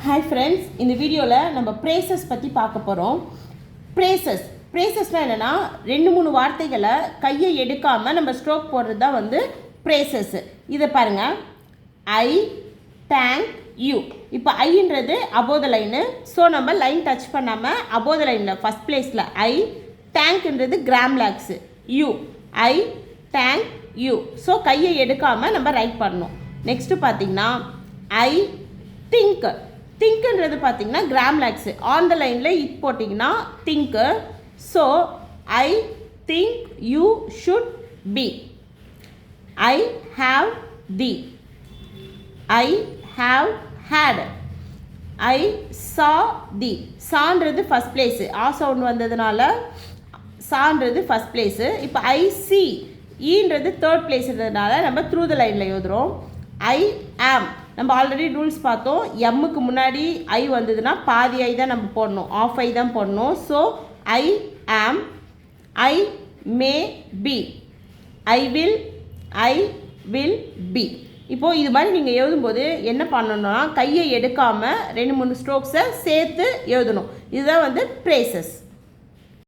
Hi friends, இந்த வீடியோவில் நம்ம ப்ரேசஸ் பற்றி பார்க்க போகிறோம். ப்ரேசஸ்னால் என்னென்னா 2-3 வார்த்தைகளை கையை எடுக்காமல் நம்ம ஸ்ட்ரோக் போடுறது தான் வந்து ப்ரேசஸ்ஸு. இதை பாருங்கள், ஐ தேங்க் யூ. இப்போ ஐன்றது அபோவ் த லைனு, ஸோ நம்ம லைன் டச் பண்ணாமல் அபோவ் த லைனில் ஃபஸ்ட் பிளேஸில் ஐ, தேங்க்ன்றது கிராம் லேக்ஸு, you, I thank you. So கையை எடுக்காமல் நம்ம ரைட் பண்ணணும். நெக்ஸ்ட்டு பார்த்திங்கன்னா ஐ திங்க்குன்றது பார்த்திங்கன்னா கிராம் லேக்ஸு, ஆன் த லைனில் இட் போட்டிங்கன்னா think. So I think you should be. I have the, I have had, I saw the. சான்றது ஃபஸ்ட் பிளேஸு, ஆ சவுண்ட் வந்ததுனால சான்றது ஃபஸ்ட் பிளேஸு. இப்போ ஐ சி, ஈன்றது தேர்ட் பிளேஸ்ன்றதுனால நம்ம த்ரூ த லைனில் எழுதுகிறோம். ஐ ஆம், நம்ம ஆல்ரெடி ரூல்ஸ் பார்த்தோம். எம்முக்கு முன்னாடி ஐ வந்ததுன்னா பாதி ஐ தான் நம்ம போடணும், ஆஃப் ஐ தான் போடணும். So I am, I may be, I will be. இப்போது இது மாதிரி நீங்கள் எழுதும்போது என்ன பண்ணணும்னா கையை எடுக்காமல் 2-3 ஸ்ட்ரோக்ஸை சேர்த்து எழுதணும். இதுதான் வந்து ப்ரேசஸ்.